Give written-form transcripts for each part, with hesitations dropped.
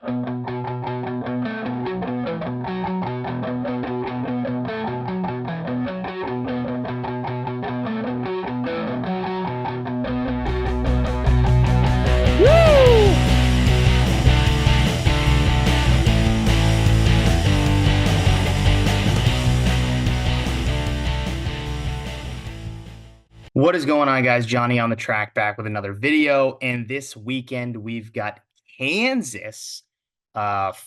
What is going on, guys? Johnny on the track back with another video. And this weekend, we've got Kansas.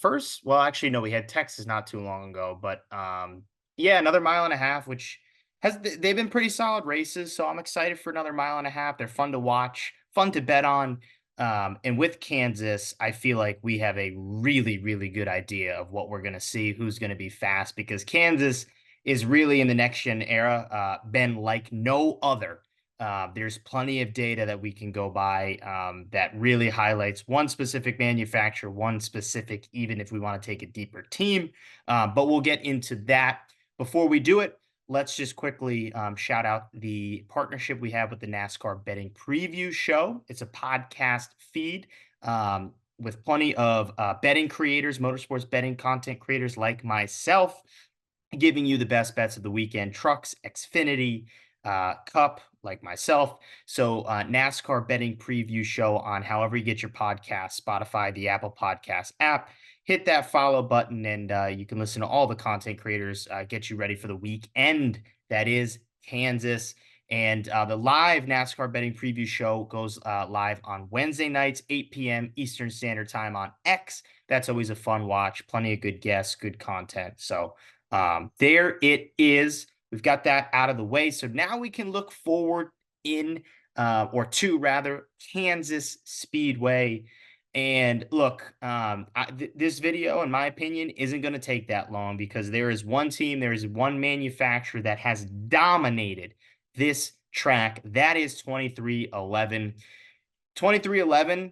First, well, actually, no, we had Texas not too long ago, but yeah, another mile and a half, which they've been pretty solid races. So I'm excited for another mile and a half. They're fun to watch, fun to bet on. And with Kansas, I feel like we have a really, really good idea of what we're going to see, who's going to be fast, because Kansas is really in the next gen era been like no other. There's plenty of data that we can go by that really highlights one specific manufacturer, one specific, even if we want to take a deeper team. But we'll get into that. Before we do it, let's just quickly shout out the partnership we have with the NASCAR Betting Preview Show. It's a podcast feed with plenty of betting creators, motorsports betting content creators like myself, giving you the best bets of the weekend, trucks, Xfinity, Cup, like myself. So NASCAR Betting Preview Show on however you get your podcast, Spotify, the Apple Podcast app. Hit that follow button, and you can listen to all the content creators, get you ready for the weekend. That is Kansas. And the live NASCAR Betting Preview Show goes live on Wednesday nights, 8 p.m. Eastern Standard Time on X. That's always a fun watch. Plenty of good guests, good content. So there it is. We've got that out of the way. So now we can look forward to rather, Kansas Speedway. And look, this video, in my opinion, isn't going to take that long because there is one team, there is one manufacturer that has dominated this track. That is 2311. 2311,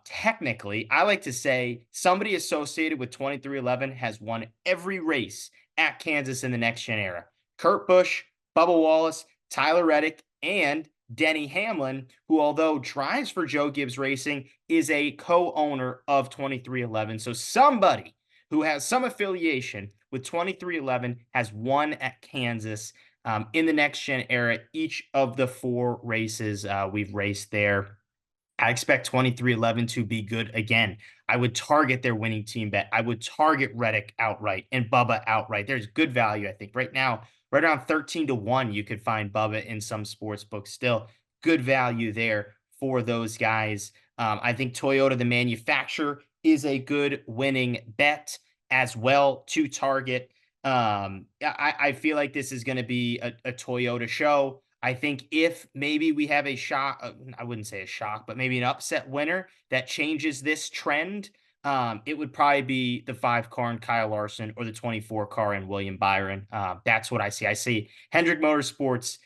technically, I like to say somebody associated with 2311 has won every race at Kansas in the next gen era. Kurt Busch, Bubba Wallace, Tyler Reddick, and Denny Hamlin, who, although drives for Joe Gibbs Racing, is a co-owner of 2311. So somebody who has some affiliation with 2311 has won at Kansas in the next gen era, each of the four races we've raced there. I expect 2311 to be good again. I would target their winning team bet. I would target Reddick outright and Bubba outright. There's good value, I think. Right now, right around 13-1, you could find Bubba in some sports books still. Good value there for those guys. I think Toyota, the manufacturer, is a good winning bet as well to target. I feel like this is going to be a Toyota show. I think if maybe we have a shock, I wouldn't say a shock, but maybe an upset winner that changes this trend, it would probably be the 5 car in Kyle Larson or the 24 car in William Byron. That's what I see. I see Hendrick Motorsports,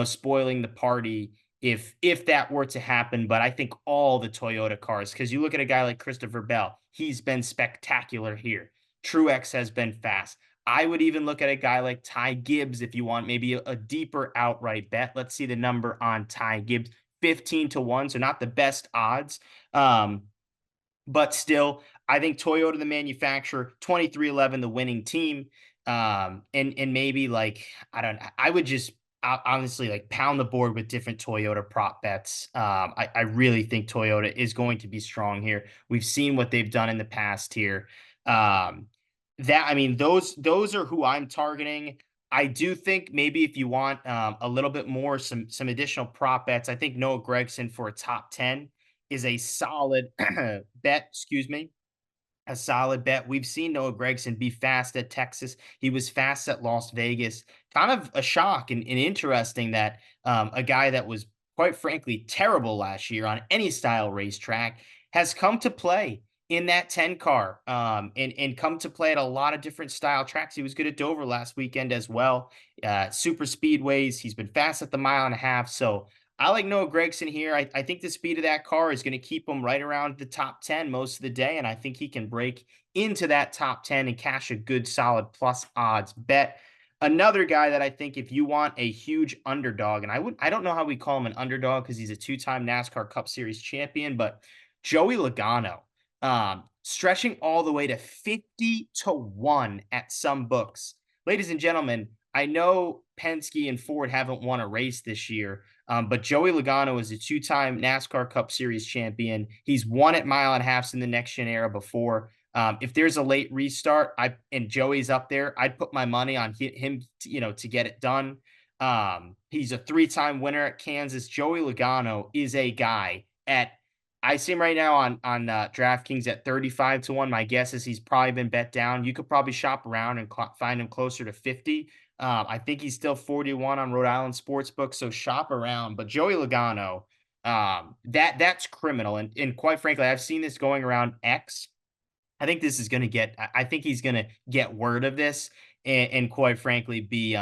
spoiling the party if that were to happen. But I think all the Toyota cars, because you look at a guy like Christopher Bell, he's been spectacular here. Truex has been fast. I would even look at a guy like Ty Gibbs if you want maybe a deeper outright bet. Let's see the number on Ty Gibbs, 15-1, so not the best odds. But still, I think Toyota, the manufacturer, 2311, the winning team. And maybe like, I would just honestly like pound the board with different Toyota prop bets. I really think Toyota is going to be strong here. We've seen what they've done in the past here. Those are who I'm targeting. I do think maybe if you want a little bit more, some additional prop bets, I think Noah Gragson for a top 10 is a solid bet. Excuse me. A solid bet. We've seen Noah Gragson be fast at Texas. He was fast at Las Vegas. Kind of a shock and interesting that a guy that was, quite frankly, terrible last year on any style racetrack has come to play in that 10 car and come to play at a lot of different style tracks. He was good at Dover last weekend as well. Super speedways. He's been fast at the mile and a half. So I like Noah Gragson here. I think the speed of that car is going to keep him right around the top 10 most of the day, and I think he can break into that top 10 and cash a good, solid plus odds bet. Another guy that I think if you want a huge underdog, and I don't know how we call him an underdog because he's a two-time NASCAR Cup Series champion, but Joey Logano. stretching all the way to 50-1 at some books. Ladies and gentlemen, I know Penske and Ford haven't won a race this year, but Joey Logano is a two-time NASCAR Cup Series champion. He's won at mile and a halfs in the next gen era before. If there's a late restart, and Joey's up there, I'd put my money on him, to get it done. He's a three-time winner at Kansas. Joey Logano is a guy at I see him right now on DraftKings at 35-1. My guess is he's probably been bet down. You could probably shop around and find him closer to 50. I think he's still 41 on Rhode Island Sportsbook, so shop around. But Joey Logano, that's criminal. And quite frankly, I've seen this going around X. I think this is going to get. I think he's going to get word of this, and quite frankly, be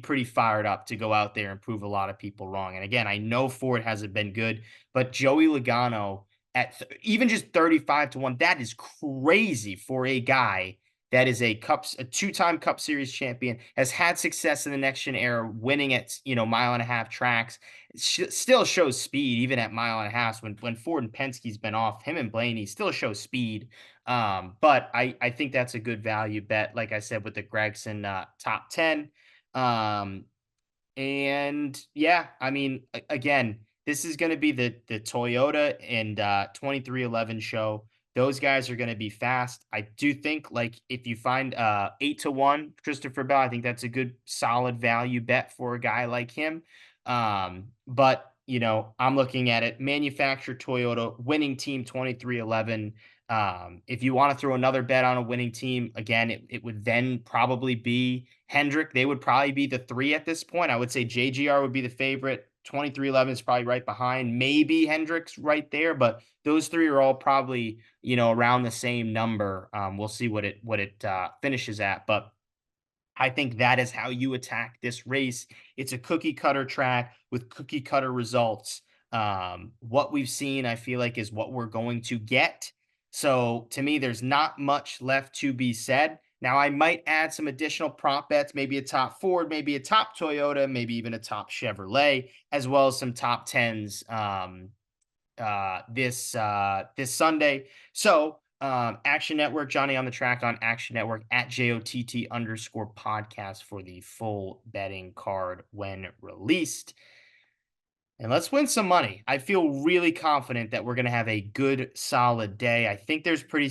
pretty fired up to go out there and prove a lot of people wrong. And again, I know Ford hasn't been good, but Joey Logano at even just 35-1, that is crazy for a guy that is a two-time Cup Series champion, has had success in the next gen era, winning at mile and a half tracks. Still shows speed even at mile and a half. When Ford and Penske's been off, him and Blaney still show speed. But I think that's a good value bet, like I said, with the Gregson top 10. Um, and yeah, I mean, again, this is going to be the Toyota and 2311 show. Those guys are going to be fast. I do think, like, if you find 8-1 Christopher Bell, I think that's a good solid value bet for a guy like him. But I'm looking at it. Manufacturer Toyota, winning team 2311. If you want to throw another bet on a winning team, again, it would then probably be Hendrick. They would probably be the three at this point. I would say JGR would be the favorite. 2311 is probably right behind. Maybe Hendrick's right there, but those three are all probably around the same number. We'll see what it finishes at, but I think that is how you attack this race. It's a cookie cutter track with cookie cutter results. What we've seen, I feel like, is what we're going to get. So to me, there's not much left to be said. Now, I might add some additional prop bets, maybe a top Ford, maybe a top Toyota, maybe even a top Chevrolet, as well as some top tens this Sunday. So Action Network, Johnny on the track on Action Network at JOTT_podcast for the full betting card when released. And let's win some money. I feel really confident that we're going to have a good, solid day. I think there's pretty,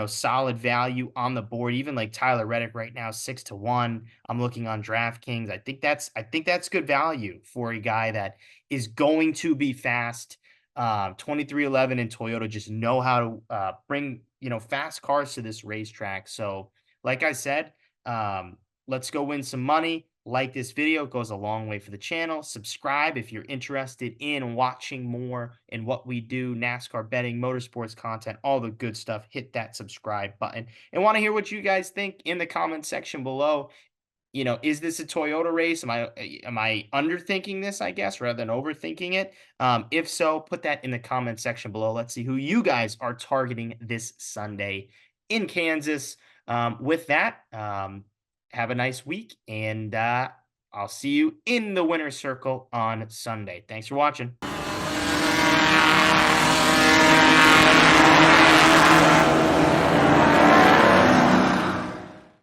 solid value on the board. Even like Tyler Reddick right now, 6-1. I'm looking on DraftKings. I think that's good value for a guy that is going to be fast. 2311 and Toyota just know how to bring fast cars to this racetrack. So, like I said, let's go win some money. Like this video, it goes a long way for the channel. Subscribe if you're interested in watching more in what we do, NASCAR betting, motorsports content, all the good stuff. Hit that subscribe button. And want to hear what you guys think in the comment section below. Is this a Toyota race? Am I underthinking this, I guess, rather than overthinking it? If so, put that in the comment section below. Let's see who you guys are targeting this Sunday in Kansas. With that, have a nice week, and I'll see you in the winner's circle on Sunday. Thanks for watching.